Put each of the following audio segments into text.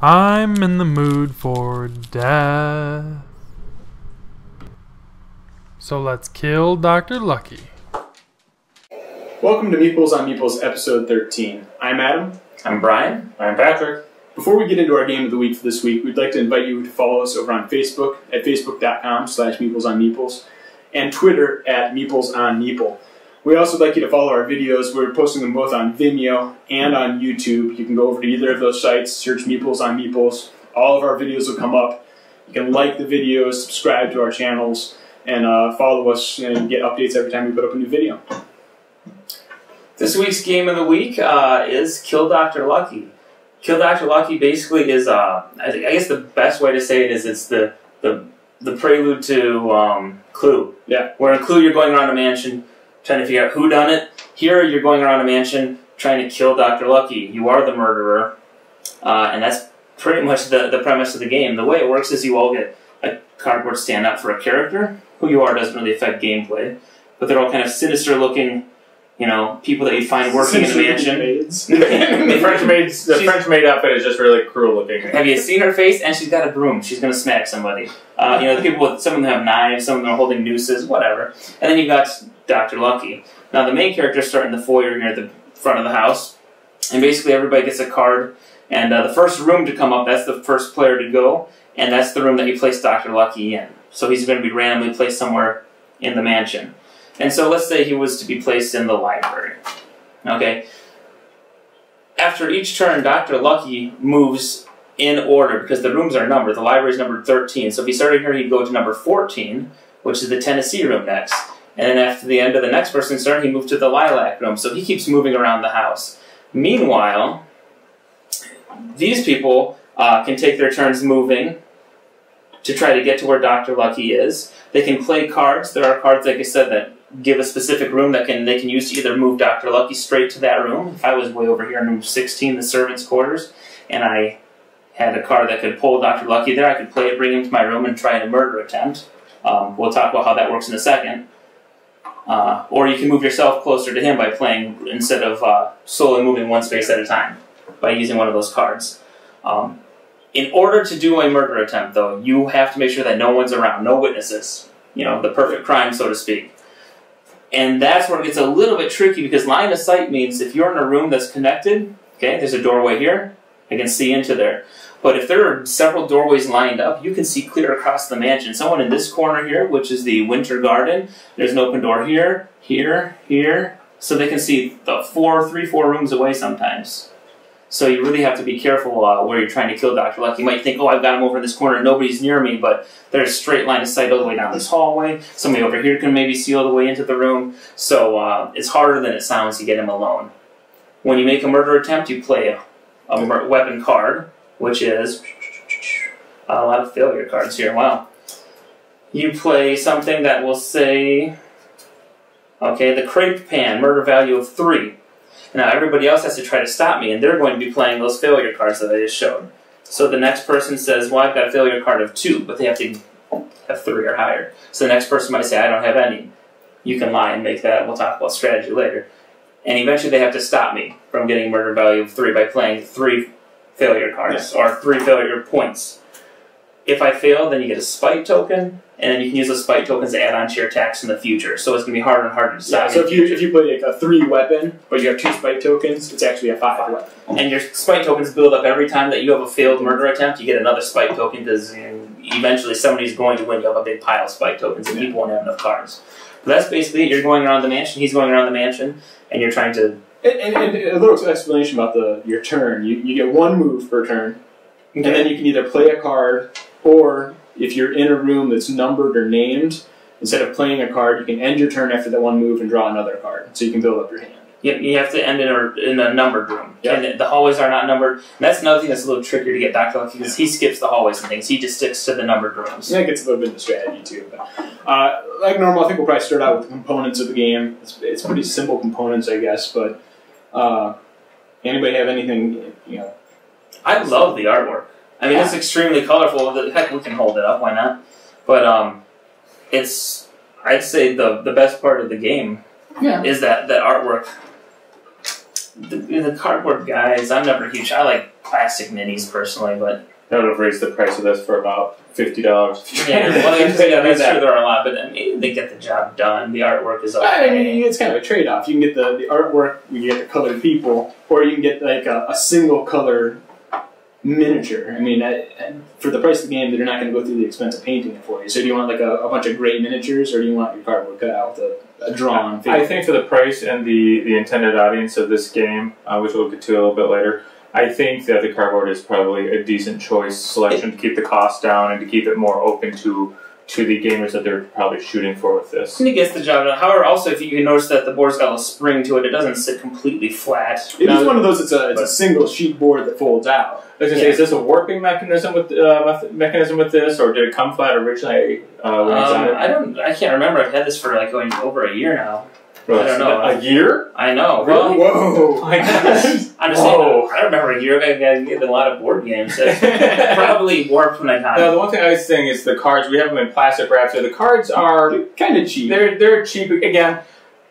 I'm in the mood for death. So let's kill Dr. Lucky. Welcome to Meeples on Meeples episode 13. I'm Adam. I'm Brian. I'm Patrick. Before we get into our game of the week for this week, we'd like to invite you to follow us over on Facebook at facebook.com/MeeplesOnMeeples and Twitter at MeeplesOnMeeple. We also would like you to follow our videos. We're posting them both on Vimeo and on YouTube. You can go over to either of those sites, search Meeples on Meeples. All of our videos will come up. You can like the videos, subscribe to our channels, and follow us and get updates every time we put up a new video. This week's game of the week is Kill Dr. Lucky. Kill Dr. Lucky basically is, I guess the best way to say it is it's the prelude to Clue. Yeah. Where in Clue you're going around a mansion trying to figure out who done it. Here you're going around a mansion trying to kill Dr. Lucky. You are the murderer. And that's pretty much the premise of the game. The way it works is you all get a cardboard stand up for a character. Who you are doesn't really affect gameplay. But they're all kind of sinister looking, you know, people that you find working in the mansion. The French maid outfit is just really cruel looking. Have you seen her face? And she's got a broom. She's going to smack somebody. You know, the people with, some of them have knives, some of them are holding nooses, whatever. And then you've got Dr. Lucky. Now the main characters start in the foyer here at the front of the house. And basically everybody gets a card. And the first room to come up, that's the first player to go. And that's the room that you place Dr. Lucky in. So he's going to be randomly placed somewhere in the mansion. And so let's say he was to be placed in the library. Okay. After each turn, Dr. Lucky moves in order because the rooms are numbered. The library is numbered 13. So if he started here, he'd go to number 14, which is the Tennessee room next. And then after the end of the next person's turn, he moved to the lilac room. So he keeps moving around the house. Meanwhile, these people can take their turns moving to try to get to where Dr. Lucky is. They can play cards. There are cards, like I said, that give a specific room that they can use to either move Dr. Lucky straight to that room. If I was way over here in room 16, the servants' quarters, and I had a card that could pull Dr. Lucky there, I could play it, bring him to my room, and try a murder attempt. We'll talk about how that works in a second. Or you can move yourself closer to him by playing, instead of slowly moving one space at a time, by using one of those cards. In order to do a murder attempt, though, you have to make sure that no one's around, no witnesses. You know, the perfect crime, so to speak. And that's where it gets a little bit tricky, because line of sight means if you're in a room that's connected, okay, there's a doorway here, I can see into there. But if there are several doorways lined up, you can see clear across the mansion. Someone in this corner here, which is the winter garden, there's an open door here, here, here, so they can see the 3, 4 rooms away sometimes. So you really have to be careful where you're trying to kill Dr. Lucky. You might think, oh, I've got him over in this corner, nobody's near me, but there's a straight line of sight all the way down this hallway. Somebody over here can maybe see all the way into the room. So it's harder than it sounds to get him alone. When you make a murder attempt, you play a weapon card, which is a lot of failure cards here. Wow. You play something that will say, okay, the crepe pan, murder value of 3. Now everybody else has to try to stop me, and they're going to be playing those failure cards that I just showed. So the next person says, well, I've got a failure card of 2, but they have to have 3 or higher. So the next person might say, I don't have any. You can lie and make that. We'll talk about strategy later. And eventually they have to stop me from getting murder value of 3 by playing 3 failure cards, or 3 failure points. If I fail, then you get a spite token, and then you can use those spite tokens to add on to your attacks in the future. So it's going to be harder and harder to stop. Yeah, so if you play like a 3 weapon, but you have 2 spite tokens, it's actually a 5 weapon. And your spite tokens build up every time that you have a failed murder attempt. You get another spite token because eventually somebody's going to win. You have a big pile of spite tokens, and people won't have enough cards. But that's basically it. You're going around the mansion, he's going around the mansion, and you're trying to... And a little explanation about your turn. You get 1 move per turn, and then you can either play a card, or if you're in a room that's numbered or named, instead of playing a card, you can end your turn after that 1 move and draw another card, so you can build up your hand. You have to end in a numbered room. Yep. And the hallways are not numbered. And that's another thing that's a little trickier to get Dr. Lucky, because he skips the hallways and things. He just sticks to the numbered rooms. And that gets a little bit into strategy, too. But, like normal, I think we'll probably start out with the components of the game. It's pretty simple components, I guess, but anybody have anything, you know? I love the artwork. I mean, it's extremely colorful. Heck, we can hold it up, why not? But it's, I'd say, the best part of the game is that artwork. the cardboard guys, I'm never huge. I like plastic minis personally, but That would have raised the price of this for about $50. yeah, well, that's true. There are a lot, but I mean, they get the job done. The artwork is okay. I mean, it's kind of a trade-off. You can get the artwork, you can get the colored people, or you can get like a single color miniature. I mean, for the price of the game, they're not going to go through the expense of painting it for you. So do you want like a bunch of gray miniatures, or do you want your cardboard cut out with a drawn figure? I think for the price and the intended audience of this game, which we'll get to a little bit later, I think that the cardboard is probably a decent choice selection to keep the cost down and to keep it more open to the gamers that they're probably shooting for with this. And it gets the job done. However, also, if you can notice that the board's got a spring to it, it doesn't sit completely flat. It is one of those, it's a single sheet board that folds out. I was going to say, is this a warping mechanism with this, or did it come flat originally when you designed it? I can't remember. I've had this for like going over a year now. Really? I don't know. A year? I know. Really? Whoa! My gosh. I'm just saying, I remember a year ago I did a lot of board games. So probably warped when I got No, the one thing I was saying is the cards, we have them in plastic wrap, so the cards are kind of cheap. They're cheap.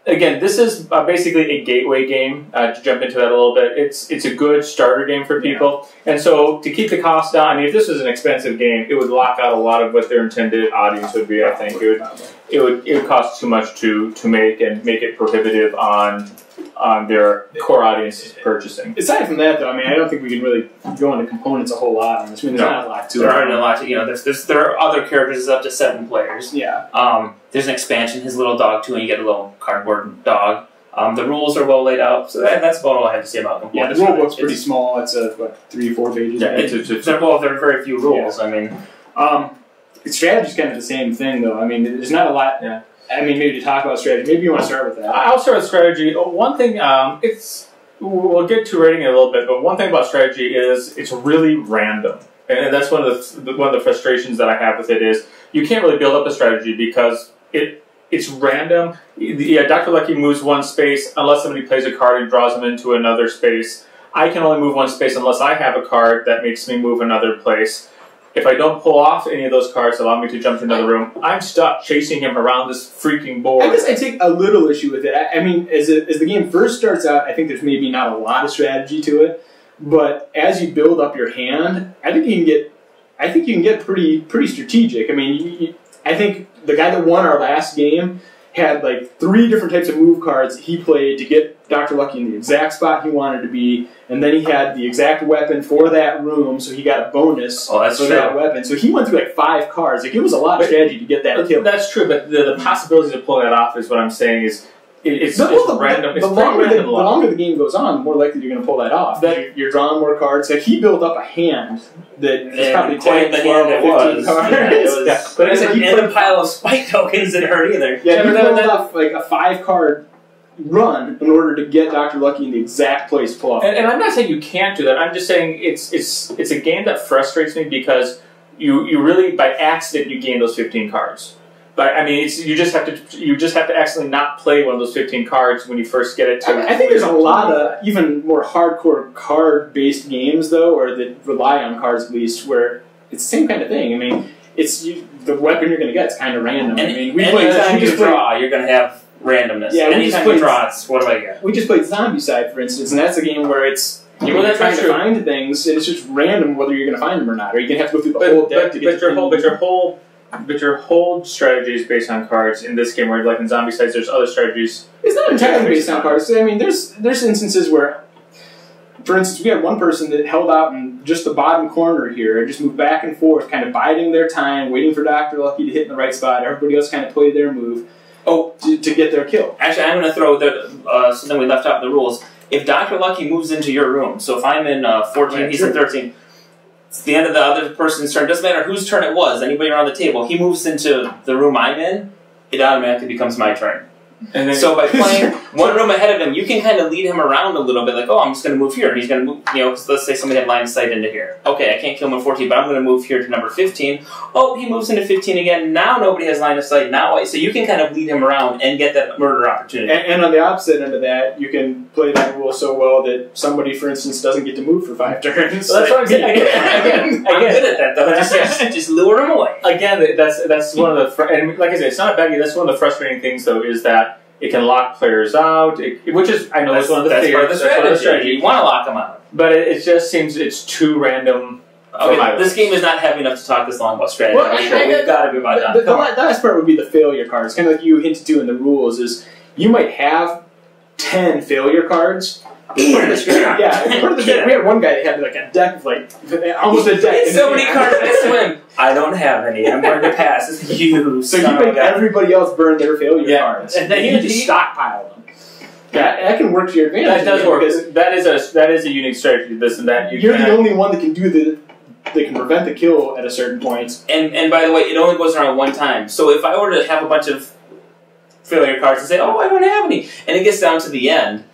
Again, this is basically a gateway game. To jump into that a little bit, it's a good starter game for people. Yeah. And so to keep the cost down, I mean, if this was an expensive game, it would lock out a lot of what their intended audience would be. I think it would cost too much to make and make it prohibitive on their core audience purchasing. Aside from that, though, I mean, I don't think we can really go into components a whole lot on this. I mean, there's not a lot to it. There aren't a lot to, you know, there are other characters up to 7 players. Yeah. There's an expansion, his little dog too, and you get a little cardboard dog. The rules are well laid out, so that's about all I have to say about components. Yeah, the rule book's pretty small. It's what, 3 or 4 pages. Yeah, there are very few rules. Yeah. I mean, strategy's kind of the same thing, though. I mean, there's not a lot. Yeah. I mean, maybe to talk about strategy. Maybe you want to start with that. I'll start with strategy. One thing, we'll get to rating it a little bit, but one thing about strategy is it's really random, and that's one of the frustrations that I have with it is you can't really build up a strategy because it's random. Yeah, Dr. Lucky moves one space unless somebody plays a card and draws them into another space. I can only move one space unless I have a card that makes me move another place. If I don't pull off any of those cards that allow me to jump to another room, I'm stuck chasing him around this freaking board. I guess I take a little issue with it. I mean, as the game first starts out, I think there's maybe not a lot of strategy to it. But as you build up your hand, I think you can get pretty strategic. I mean, I think the guy that won our last game had like 3 different types of move cards he played to get Dr. Lucky in the exact spot he wanted to be, and then he had the exact weapon for that room, so he got a bonus for that weapon. So he went through like 5 cards. Like, it was a lot of strategy to get that kill. That's true, but the possibilities of pulling that off is what I'm saying is it's random. The longer the game goes on, the more likely you're going to pull that off. You're drawing more cards. Like, he built up a hand that is probably 10, 12, 15 cards. Yeah, but it's like a pile of spike tokens that hurt either. Yeah, he pulled off like a 5-card run in order to get Dr. Lucky in the exact place to pull off. And I'm not saying you can't do that. I'm just saying it's a game that frustrates me because you really, by accident, you gain those 15 cards. But I mean, you just have to accidentally not play one of those 15 cards when you first get it. I think there's a lot of even more hardcore card-based games though, or that rely on cards at least, where it's the same kind of thing. I mean, the weapon you're going to get is kind of random. And, I mean, anytime you draw, you're going to have randomness. Yeah, anytime you draw, what do I get? We just played Zombicide, for instance, and that's a game where you're trying to find things, and it's just random whether you're going to find them or not, or you're going to have to go through the whole deck to get But your whole strategy is based on cards. In this game, where like in Zombicide, there's other strategies. It's not entirely based on cards. I mean, there's instances where, for instance, we had one person that held out in just the bottom corner here and just moved back and forth, kind of biding their time, waiting for Dr. Lucky to hit in the right spot. Everybody else kind of played their move to get their kill. Actually, I'm going to throw something we left out in the rules. If Dr. Lucky moves into your room, so if I'm in 14, he's in 13, it's the end of the other person's turn. Doesn't matter whose turn it was, anybody around the table. He moves into the room I'm in, it automatically becomes my turn. And then, so by playing one room ahead of him, you can kind of lead him around a little bit, like, oh, I'm just going to move here. And he's going to move, because let's say somebody had line of sight into here. Okay, I can't kill him at 14, but I'm going to move here to number 15. Oh, he moves into 15 again. Now nobody has line of sight. So you can kind of lead him around and get that murder opportunity. And on the opposite end of that, you can play that rule so well that somebody, for instance, doesn't get to move for 5 turns. Well, that's what I'm saying. Again, I'm good at that, though. Just lure him away. Again, that's one of the, and like I said, it's not a bad game. That's one of the frustrating things, though, is that It can lock players out, which is, I know, That's one of the part of the strategy. You want to lock them out. But it just seems it's too random. Okay, this game is not heavy enough to talk this long about strategy. Well, We've got to be about done. The last part would be the failure cards. Kind of like you hinted to in the rules is you might have 10 failure cards. Part of the strategy. Yeah, part of the strategy. We had one guy that had like a deck of like almost a deck. So many cards I swim. I don't have any. I'm going to pass. It's you. So you make everybody else burn their failure cards, and then you just stockpile them. That can work to your advantage. That does work. That is a unique strategy. This and that. You're the only one that can do they can prevent the kill at a certain point. And by the way, it only goes around one time. So if I were to have a bunch of failure cards and say, oh, I don't have any, and it gets down to the end,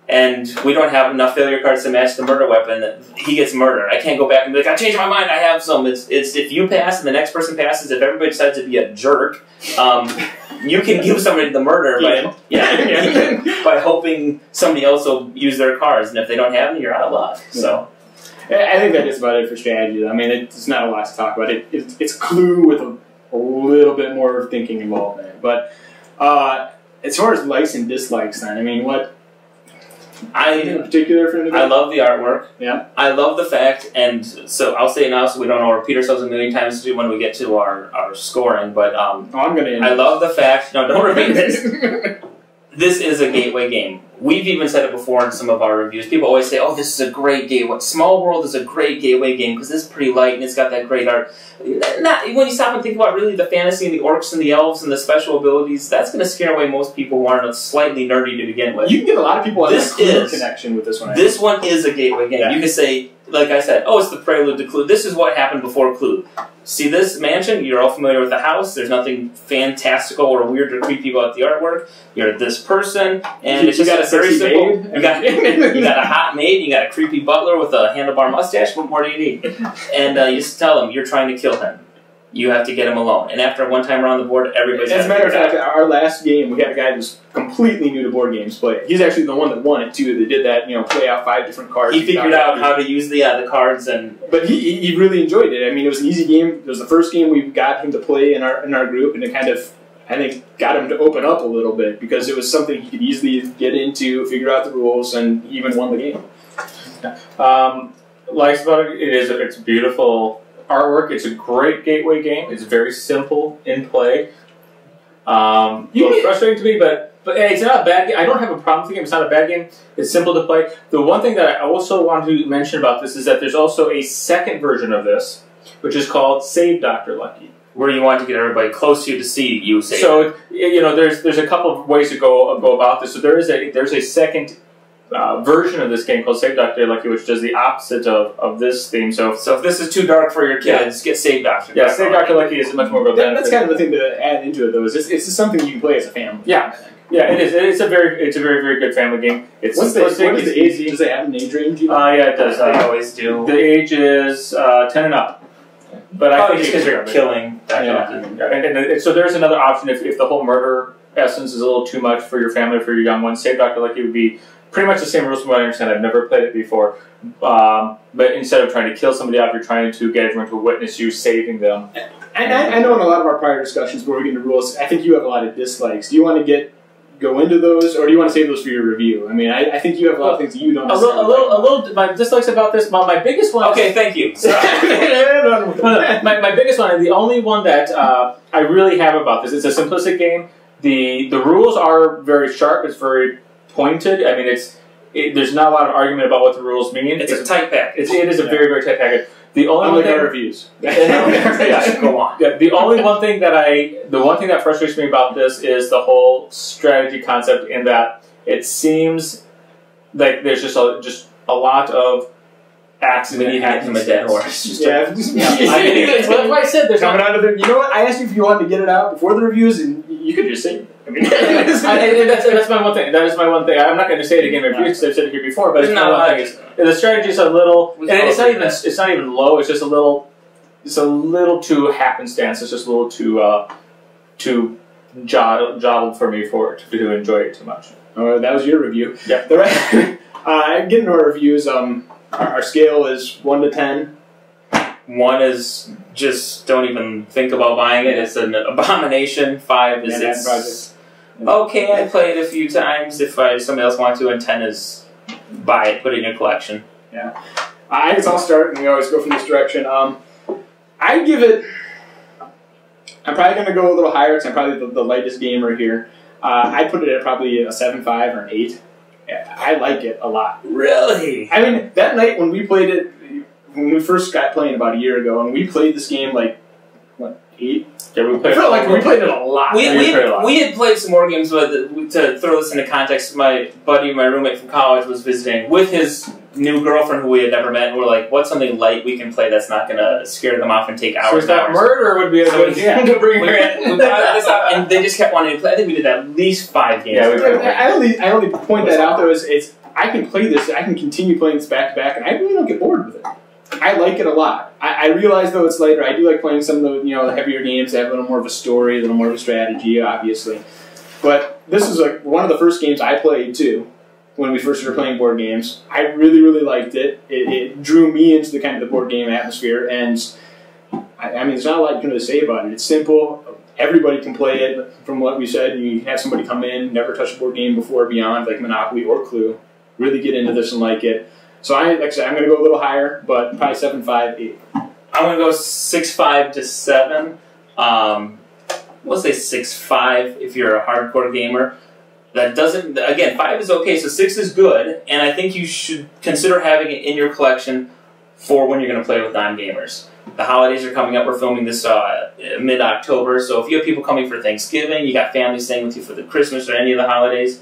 and we don't have enough failure cards to match the murder weapon, he gets murdered. I can't go back and be like, I changed my mind, I have some. It's if you pass and the next person passes, if everybody decides to be a jerk, you can give somebody the murder by hoping somebody else will use their cards, and if they don't have them, you're out of luck. So. I think that is about it for strategy. I mean, it's not a lot to talk about. It's Clue with a little bit more thinking involved in it. But as far as likes and dislikes, then, I mean, what in particular for I love the artwork. Yeah. I love the fact, and so I'll say it now so we don't repeat ourselves a million times when we get to our scoring, but I'm going to I love the fact, no, don't repeat this. This is a gateway game. We've even said it before in some of our reviews. People always say, oh, this is a great gateway. Small World is a great gateway game because it's pretty light and it's got that great art. Not when you stop and think about really the fantasy and the orcs and the elves and the special abilities, that's going to scare away most people who aren't slightly nerdy to begin with. You can get a lot of people a Clue connection with this one. This one is a gateway game. Yeah. You can say, like I said, oh, it's the prelude to Clue. This is what happened before Clue. See this mansion? You're all familiar with the house. There's nothing fantastical or weird or creepy about the artwork. You're this person, and it's just got a very simple. You got a hot maid. You got a creepy butler with a handlebar mustache. What more do you need? And you just tell them you're trying to kill him. You have to get him alone. And after one time around the board, everybody's. As a matter of fact, our last game, we had a guy who's completely new to board games play. He's actually the one that won it too. That did that, play out 5 different cards. He figured out how to use the cards, but he really enjoyed it. I mean, it was an easy game. It was the first game we got him to play in our group, and it kind of, I think, got him to open up a little bit because it was something he could easily get into, figure out the rules, and he even won the game. Likes about it, it's beautiful artwork. It's a great gateway game. It's very simple in play. A little frustrating to me, but it's not a bad game. I don't have a problem with the game. It's not a bad game. It's simple to play. The one thing that I also want to mention about this is that there's also a second version of this, which is called Save Dr. Lucky. Where you want to get everybody close to you to see you save. So there's a couple of ways to go about this. So there's a second version of this game called Save Dr. Lucky, which does the opposite of this theme. So if this is too dark for your kids, get Save Dr. Yeah, Save Dr. Lucky is much more of a benefit. That's kind of the thing to add into it, though. Is it's just something you can play as a family. Yeah, yeah, it is. It's a very very good family game. It's what is the age? Does it have an age range? Yeah, it does. They always do. The age is 10 and up. But I think because you're killing Dr. Lucky. And so there's another option if the whole murder essence is a little too much for your family, for your young ones. Save Dr. Lucky would be pretty much the same rules from what I understand. I've never played it before. But instead of trying to kill somebody off, you're trying to get everyone to witness you saving them. And I know in a lot of our prior discussions where we get into rules, I think you have a lot of dislikes. Do you want to go into those, or do you want to save those for your review? I mean, I think you have a lot of things that you don't. A little. My dislikes about this. My biggest one. Okay, thank you. My biggest one, and the only one that I really have about this, it's a simplistic game. The rules are very sharp. It's very pointed. I mean, there's not a lot of argument about what the rules mean. It's a tight package. It is a very very tight package. The only one thing, reviews. Go on. Yeah, the one thing that frustrates me about this is the whole strategy concept. In that it seems like there's just a lot of accident happening. A dead horse. That's why I said there's coming out of it. You know what? I asked you if you wanted to get it out before the reviews, and you could just say it. I mean, that's my one thing. That is my one thing. I'm not going to say it again in reviews because I've said it here before. But it's my one thing. The strategy is a little, and it's not even low. It's just a little. It's a little too happenstance. It's just a little too jobbled for me to enjoy it too much. That was your review. Yeah. The rest, getting to our reviews. Our scale is 1 to 10. 1 is just don't even think about buying it. It's an abomination. 5 is Okay, I play it a few times if somebody else wants to, and 10 is buy it, put it in your collection. Yeah. I guess I'll start, and we always go from this direction. I give it... I'm probably going to go a little higher because I'm probably the lightest gamer here. I put it at probably a 7.5 or an 8. Yeah, I like it a lot. Really? I mean, that night when we played it, when we first got playing about a year ago, and we played this game like, what, 8? Yeah, I felt like we played it a lot. We had played some more games, but to throw this into context, my buddy, my roommate from college, was visiting with his new girlfriend who we had never met, and we're like, what's something light we can play that's not going to scare them off and take hours So and that hours? murder would be a good to bring her in. We brought this up, and they just kept wanting to play. I think we did at least 5 games. Yeah, I only point that out, though, is I can play this, I can continue playing this back to back, and I really don't get bored with it. I like it a lot. I realize, though, it's later. I do like playing some of the the heavier games that have a little more of a story, a little more of a strategy, obviously. But this is like one of the first games I played too when we first started playing board games. I really, really liked it. It drew me into the kind of the board game atmosphere, and I mean, there's not a lot you can really say about it. It's simple. Everybody can play it. From what we said, you can have somebody come in, never touched a board game before, beyond like Monopoly or Clue, really get into this and like it. So like I said, I'm going to go a little higher, but probably 7.5, 8. I'm going to go 6.5 to 7. We'll say 6.5 if you're a hardcore gamer. That doesn't, again, 5 is okay, so 6 is good, and I think you should consider having it in your collection for when you're going to play with non-gamers. The holidays are coming up. We're filming this mid-October, so if you have people coming for Thanksgiving, you got family staying with you for the Christmas or any of the holidays,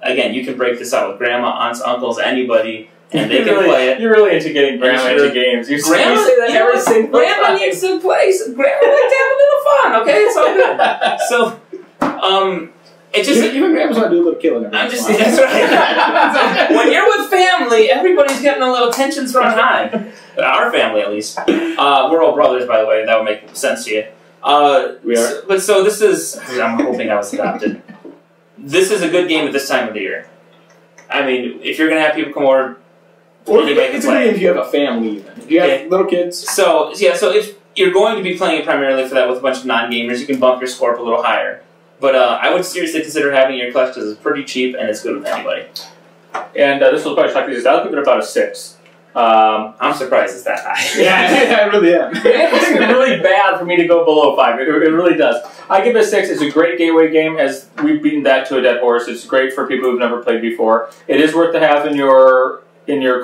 again, you can break this out with grandma, aunts, uncles, anybody, and they can play it. You're really into getting grandma into games. You say that every single Grandma time. needs to play. Grandma likes to have a little fun, okay? It's all good. So, it just... Even grandmas want to do a little killing. I'm just... That's right. When you're with family, everybody's getting a little tensions run high. Our family, at least. We're all brothers, by the way. That would make sense to you. We are. So this is... I'm hoping I was adopted. This is a good game at this time of the year. I mean, if you're going to have people come over... Or it's a game if you have a family, even. If you have little kids. So if you're going to be playing it primarily for that with a bunch of non-gamers, you can bump your score up a little higher. But I would seriously consider having it in your collection because it's pretty cheap and it's good with anybody. And this will probably shock you. I'll give it about a 6. I'm surprised it's that high. Yeah, I really am. It's really bad for me to go below 5. It really does. I give it a 6. It's a great gateway game, as we've beaten that to a dead horse. It's great for people who've never played before. It is worth to have in your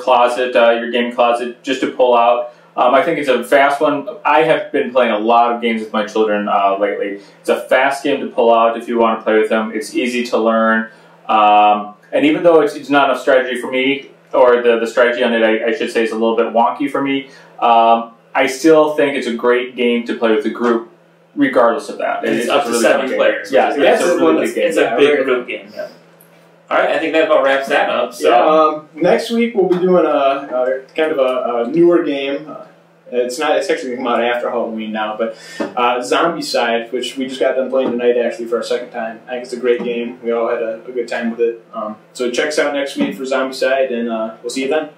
closet, your game closet, just to pull out. I think it's a fast one. I have been playing a lot of games with my children lately. It's a fast game to pull out if you want to play with them. It's easy to learn. And even though it's not enough strategy for me, or the strategy on it, I should say, is a little bit wonky for me, I still think it's a great game to play with a group, regardless of that. It's up to 7 players. Yeah, it's a really big game. It's a big group game. Yeah. All right, I think that about wraps that up. So next week we'll be doing a kind of a newer game. It's actually going to come out after Halloween now, but Zombie Side, which we just got done playing tonight actually for our second time. I think it's a great game. We all had a good time with it. So check us out next week for Zombie Side, and we'll see you then.